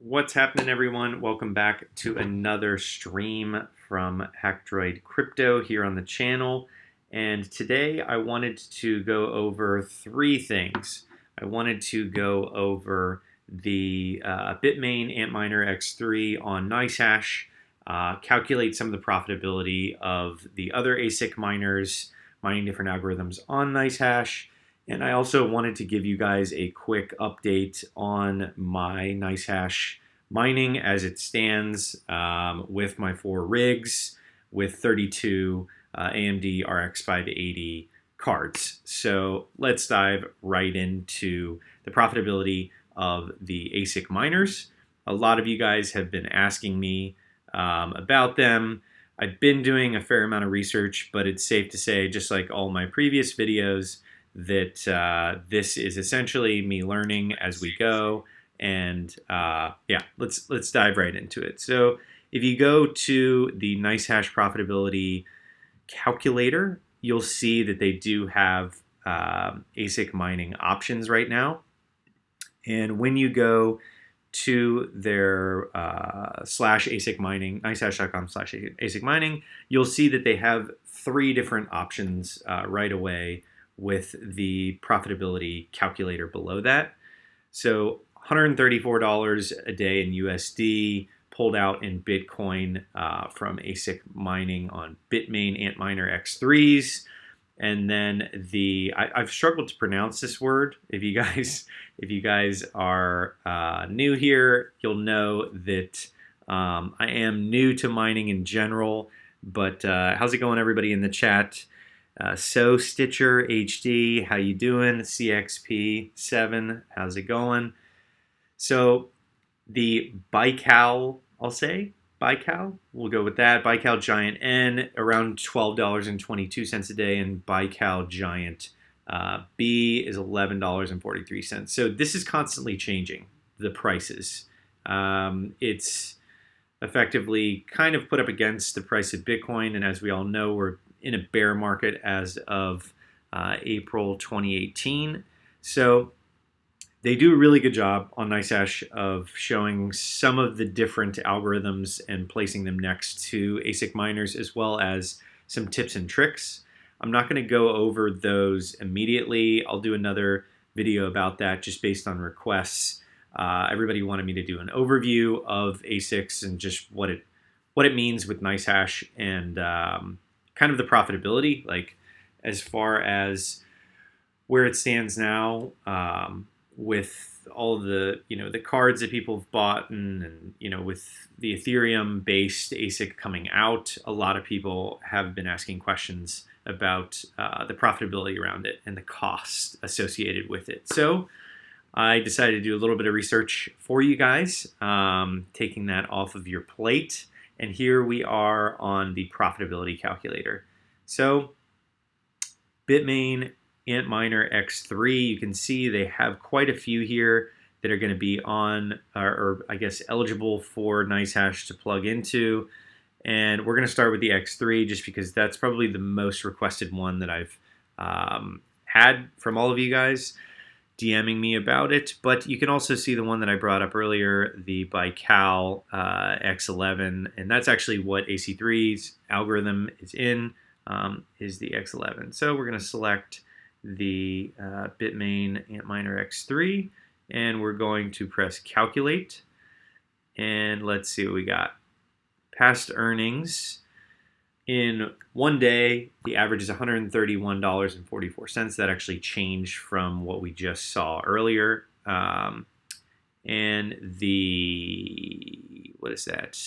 What's happening, everyone? Welcome back to another stream from Hackdroid Crypto here on the channel. And today I wanted to go over three things. I wanted to go over the Bitmain Antminer X3 on Nicehash, calculate some of the profitability of the other Asic miners mining different algorithms on Nicehash. And I also wanted to give you guys a quick update on my Nicehash mining as it stands with my 4 rigs with 32 AMD RX 580 cards. So let's dive right into the profitability of the ASIC miners. A lot of you guys have been asking me about them. I've been doing a fair amount of research, but it's safe to say, just like all my previous videos, that this is essentially me learning as we go. And yeah, let's dive right into it. So if you go to the Nicehash profitability calculator, you'll see that they do have ASIC mining options right now. And when you go to their /ASIC mining, nicehash.com/ASIC mining, you'll see that they have 3 different options right away with the profitability calculator below that. So $134 a day in USD pulled out in Bitcoin from ASIC mining on Bitmain Antminer X3s. And then I've struggled to pronounce this word. If you guys are new here, you'll know that I am new to mining in general. But how's it going, everybody in the chat? So Stitcher HD, how you doing? CXP7, how's it going? So the Baikal, I'll say Baikal, we'll go with that. Baikal Giant N around $12.22 a day, and Baikal Giant B is $11.43. So this is constantly changing the prices. It's effectively kind of put up against the price of Bitcoin, and as we all know, we're in a bear market as of April 2018. So they do a really good job on Nicehash of showing some of the different algorithms and placing them next to ASIC miners, as well as some tips and tricks. I'm not going to go over those immediately. I'll do another video about that just based on requests. Everybody wanted me to do an overview of ASICs and just what it means with Nicehash and kind of the profitability, like as far as where it stands now, with all the the cards that people have bought, and with the Ethereum based ASIC coming out, a lot of people have been asking questions about the profitability around it and the cost associated with it. So I decided to do a little bit of research for you guys, taking that off of your plate. And here we are on the profitability calculator. So Bitmain Antminer X3, you can see they have quite a few here that are going to be on, or I guess eligible for Nicehash to plug into. And we're going to start with the X3 just because that's probably the most requested one that I've had from all of you guys DMing me about it. But you can also see the one that I brought up earlier, the Baikal X11, and that's actually what AC3's algorithm is in, is the X11. So we're going to select the Bitmain Antminer X3, and we're going to press calculate, and let's see what we got. Past earnings in one day, the average is $131.44. That actually changed from what we just saw earlier. And what is that?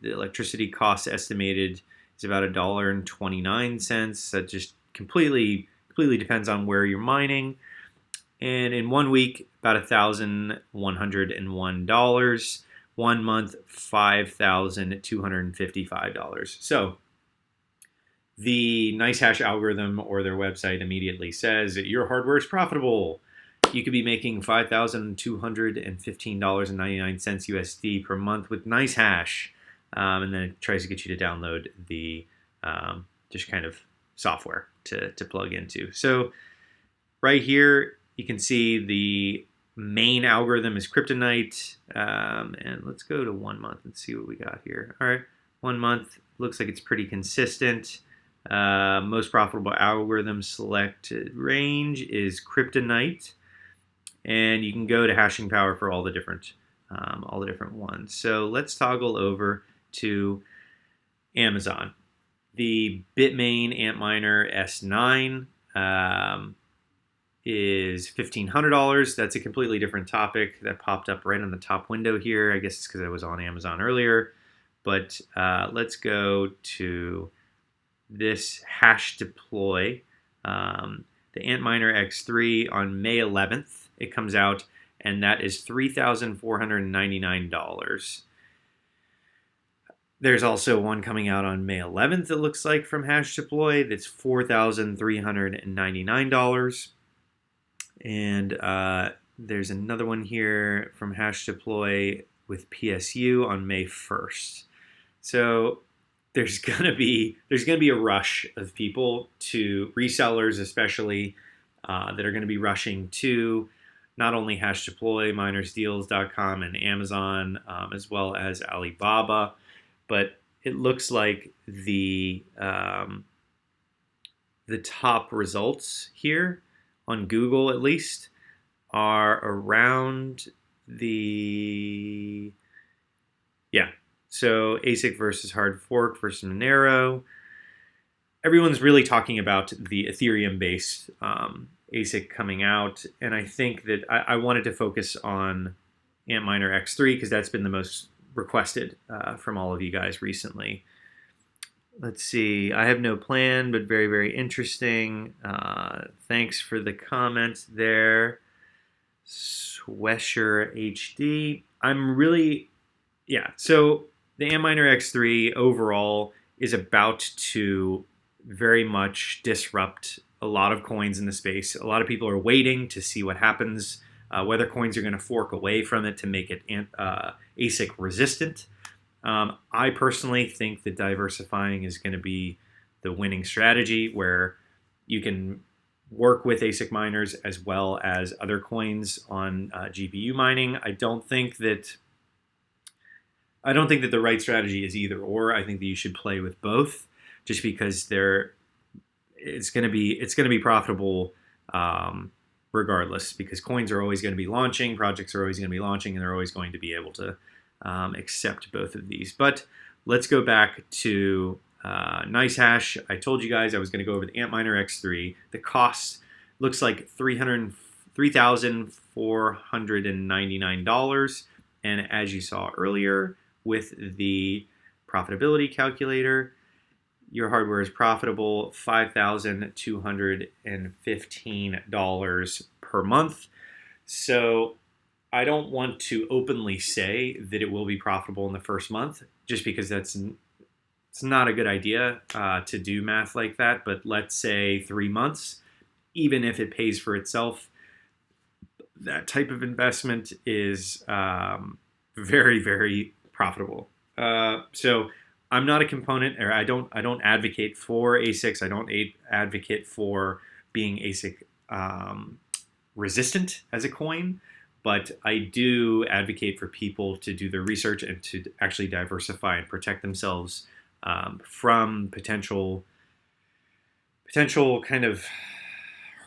The electricity cost estimated is about $1.29. That just completely depends on where you're mining. And in 1 week, about $1,101. 1 month, $5,255. So the Nicehash algorithm or their website immediately says that your hardware is profitable. You could be making $5,215.99 USD per month with Nicehash. And then it tries to get you to download the just kind of software to plug into. So right here, you can see the main algorithm is kryptonite. And let's go to 1 month and see what we got here. All right, 1 month looks like it's pretty consistent. Most profitable algorithm selected range is kryptonite, and you can go to hashing power for all the different ones. So let's toggle over to Amazon. The Bitmain Antminer S9 is $1,500. That's a completely different topic that popped up right on the top window here. I guess it's because I was on Amazon earlier. But let's go to this hash deploy. The Antminer X3 on May 11th, it comes out, and that is $3,499. There's also one coming out on May 11th, it looks like, from Hash Deploy. That's $4,399. And there's another one here from Hash Deploy with PSU on May 1st. So there's gonna be a rush of people, to resellers especially, that are going to be rushing to not only Hash Deploy, minersdeals.com, and Amazon, as well as Alibaba. But it looks like the top results here on Google, at least, are around the So Asic versus Hard Fork versus Monero. Everyone's really talking about the Ethereum-based Asic coming out, and I think that I wanted to focus on Antminer X3 because that's been the most requested from all of you guys recently. Let's see. I have no plan, but very, very interesting. Thanks for the comments there. Swesher HD. So the Antminer X3 overall is about to very much disrupt a lot of coins in the space. A lot of people are waiting to see what happens, whether coins are going to fork away from it to make it ASIC resistant. I personally think that diversifying is going to be the winning strategy, where you can work with ASIC miners as well as other coins on GPU mining. I don't think that the right strategy is either or. I think that you should play with both, just because it's going to be profitable regardless, because coins are always going to be launching, projects are always going to be launching, and they're always going to be able to accept both of these. But let's go back to Nicehash. I told you guys I was going to go over the Antminer X3. The cost looks like $3,499, and as you saw earlier with the profitability calculator, your hardware is profitable $5,215 per month. So I don't want to openly say that it will be profitable in the first month, just because it's not a good idea to do math like that. But let's say 3 months, even if it pays for itself, that type of investment is very, very profitable. So I'm not a component, or I don't advocate for ASICs. I don't advocate for being ASIC resistant as a coin, but I do advocate for people to do their research and to actually diversify and protect themselves from potential kind of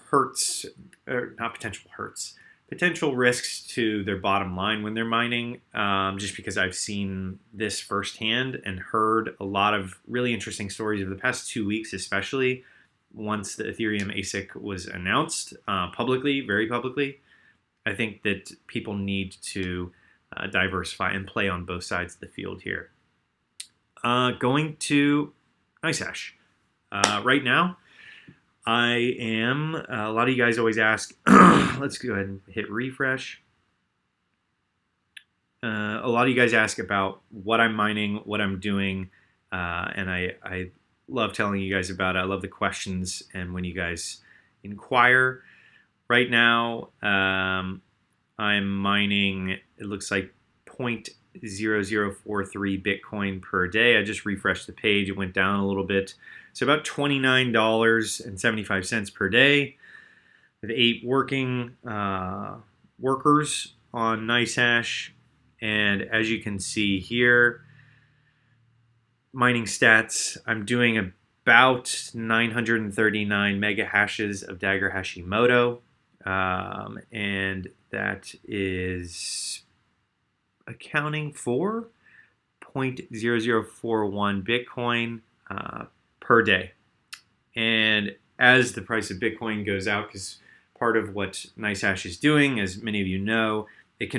hurts, or not potential hurts, potential risks to their bottom line when they're mining, just because I've seen this firsthand and heard a lot of really interesting stories over the past 2 weeks, especially once the Ethereum ASIC was announced publicly, very publicly. I think that people need to diversify and play on both sides of the field here. Going to Nicehash. Right now, I am, a lot of you guys always ask, let's go ahead and hit refresh. A lot of you guys ask about what I'm mining, what I'm doing, and I love telling you guys about it. I love the questions and when you guys inquire. Right now, I'm mining, it looks like 0.0043 Bitcoin per day. I just refreshed the page. It went down a little bit. So about $29.75 per day. With 8 working workers on Nicehash, and as you can see here, mining stats, I'm doing about 939 mega hashes of Dagger Hashimoto, and that is accounting for 0.0041 Bitcoin per day. And as the price of Bitcoin goes out, because part of what Nicehash is doing, as many of you know, it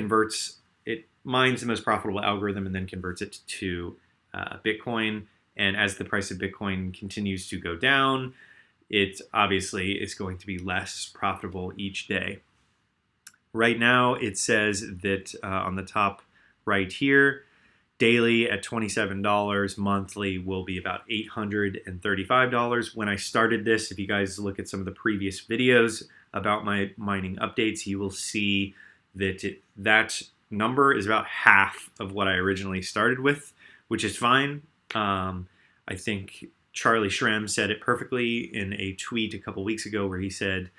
mines the most profitable algorithm and then converts it to Bitcoin. And as the price of Bitcoin continues to go down, it obviously is going to be less profitable each day. Right now, it says that on the top right here, daily at $27, monthly will be about $835. When I started this, if you guys look at some of the previous videos about my mining updates, you will see that that number is about half of what I originally started with, which is fine. I think Charlie Shrem said it perfectly in a tweet a couple weeks ago where he said,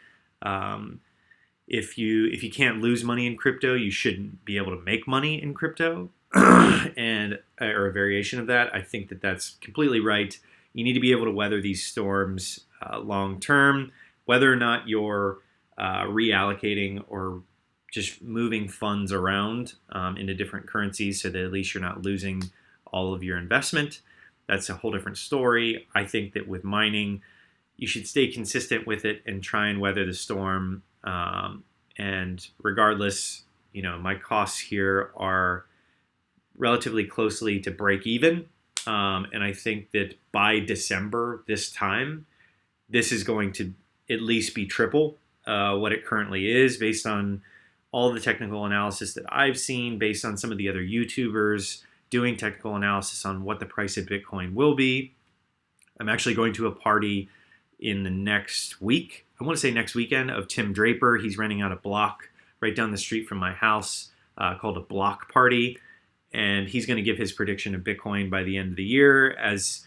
if you can't lose money in crypto, you shouldn't be able to make money in crypto. Or a variation of that. I think that that's completely right. You need to be able to weather these storms long term, whether or not you're reallocating or just moving funds around into different currencies so that at least you're not losing all of your investment. That's a whole different story. I think that with mining, you should stay consistent with it and try and weather the storm. And regardless, my costs here are relatively closely to break even. And I think that by December this time, this is going to at least be triple what it currently is based on all the technical analysis that I've seen, based on some of the other YouTubers doing technical analysis on what the price of Bitcoin will be. I'm actually going to a party in the next week. I want to say next weekend of Tim Draper. He's renting out a block right down the street from my house called a block party. And he's going to give his prediction of Bitcoin by the end of the year. As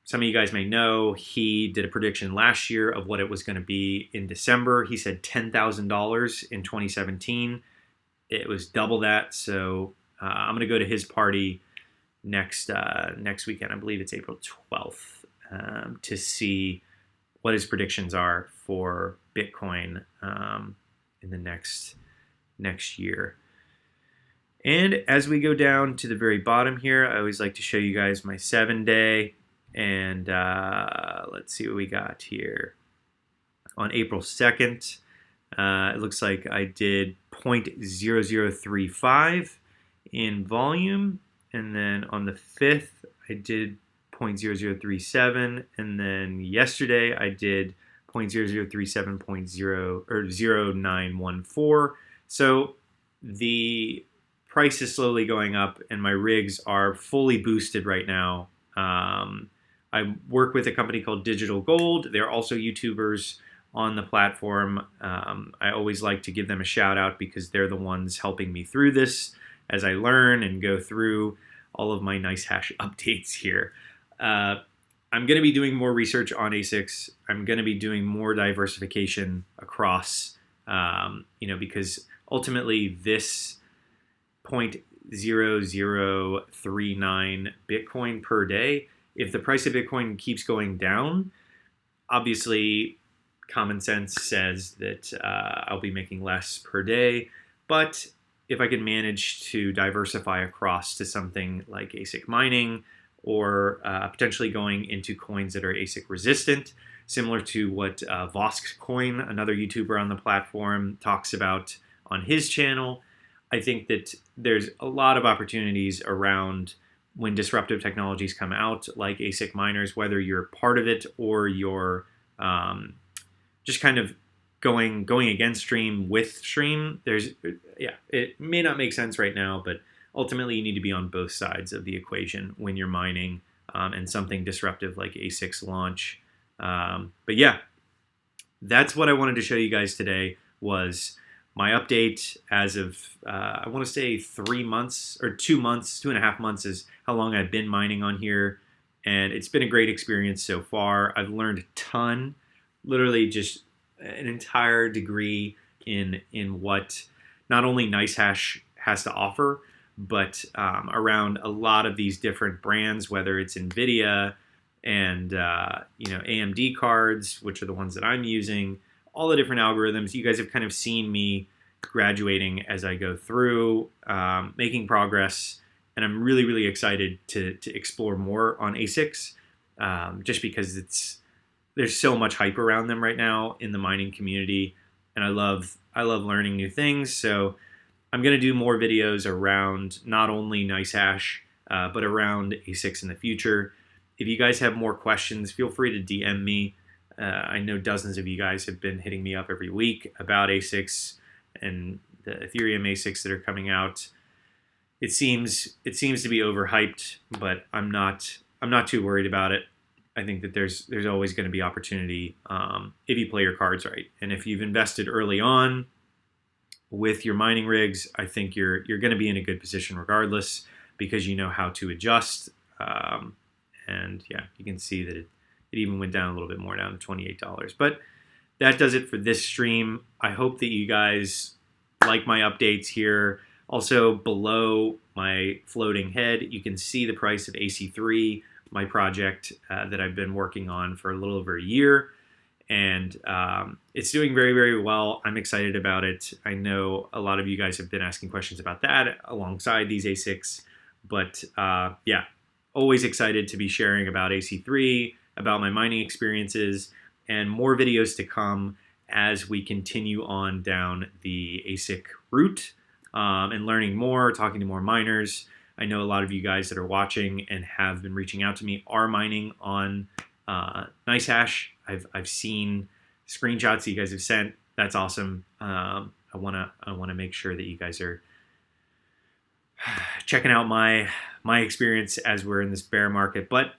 some of you guys may know, he did a prediction last year of what it was going to be in December. He said $10,000 in 2017. It was double that. So I'm going to go to his party next weekend. I believe it's April 12th to see what his predictions are for Bitcoin in the next year. And as we go down to the very bottom here, I always like to show you guys my 7-day. And let's see what we got here. On April 2nd, it looks like I did 0.0035 in volume. And then on the 5th, I did 0.0037. And then yesterday, I did 0.0037 or 0914. So the price is slowly going up, and my rigs are fully boosted right now. I work with a company called Digital Gold. They're also YouTubers on the platform. I always like to give them a shout out because they're the ones helping me through this as I learn and go through all of my Nicehash updates here. I'm going to be doing more research on ASICs. I'm going to be doing more diversification across, because ultimately this 0.0039 Bitcoin per day, if the price of Bitcoin keeps going down, obviously common sense says that I'll be making less per day. But if I can manage to diversify across to something like ASIC mining or potentially going into coins that are ASIC resistant, similar to what Vosk Coin, another YouTuber on the platform, talks about on his channel, I think that there's a lot of opportunities around when disruptive technologies come out, like ASIC miners, whether you're part of it or you're just kind of going against stream with stream. It may not make sense right now, but ultimately you need to be on both sides of the equation when you're mining and something disruptive like ASIC's launch. But yeah, that's what I wanted to show you guys today was my update as of, I want to say 3 months or 2 months, 2.5 months is how long I've been mining on here. And it's been a great experience so far. I've learned a ton, literally just an entire degree in what not only Nicehash has to offer, but around a lot of these different brands, whether it's NVIDIA and AMD cards, which are the ones that I'm using, all the different algorithms. You guys have kind of seen me graduating as I go through, making progress, and I'm really, really excited to explore more on ASICs, just because there's so much hype around them right now in the mining community, and I love learning new things. So I'm going to do more videos around not only Nicehash, but around ASICs in the future. If you guys have more questions, feel free to DM me. I know dozens of you guys have been hitting me up every week about ASICs and the Ethereum ASICs that are coming out. It seems to be overhyped, but I'm not too worried about it. I think that there's always going to be opportunity if you play your cards right, and if you've invested early on with your mining rigs, I think you're going to be in a good position regardless, because you know how to adjust. And yeah, you can see that it even went down a little bit more, down to $28. But that does it for this stream. I hope that you guys like my updates here. Also, below my floating head, you can see the price of AC3, my project that I've been working on for a little over a year. And it's doing very, very well. I'm excited about it. I know a lot of you guys have been asking questions about that alongside these ASICs. But yeah, always excited to be sharing about AC3, about my mining experiences, and more videos to come as we continue on down the ASIC route and learning more, talking to more miners. I know a lot of you guys that are watching and have been reaching out to me are mining on Nicehash. I've seen screenshots that you guys have sent. That's awesome. I wanna make sure that you guys are checking out my experience as we're in this bear market, but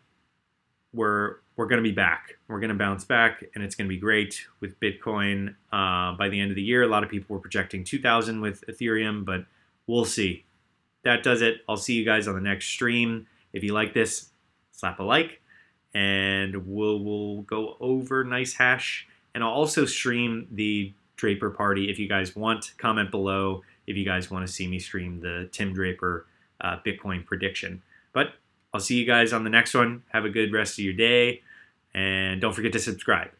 we're going to be back. We're going to bounce back, and it's going to be great with Bitcoin by the end of the year. A lot of people were projecting 2,000 with Ethereum, but we'll see. That does it. I'll see you guys on the next stream. If you like this, slap a like, and we'll go over Nicehash, and I'll also stream the Draper party if you guys want. Comment below if you guys want to see me stream the Tim Draper Bitcoin prediction. But I'll see you guys on the next one. Have a good rest of your day, and don't forget to subscribe.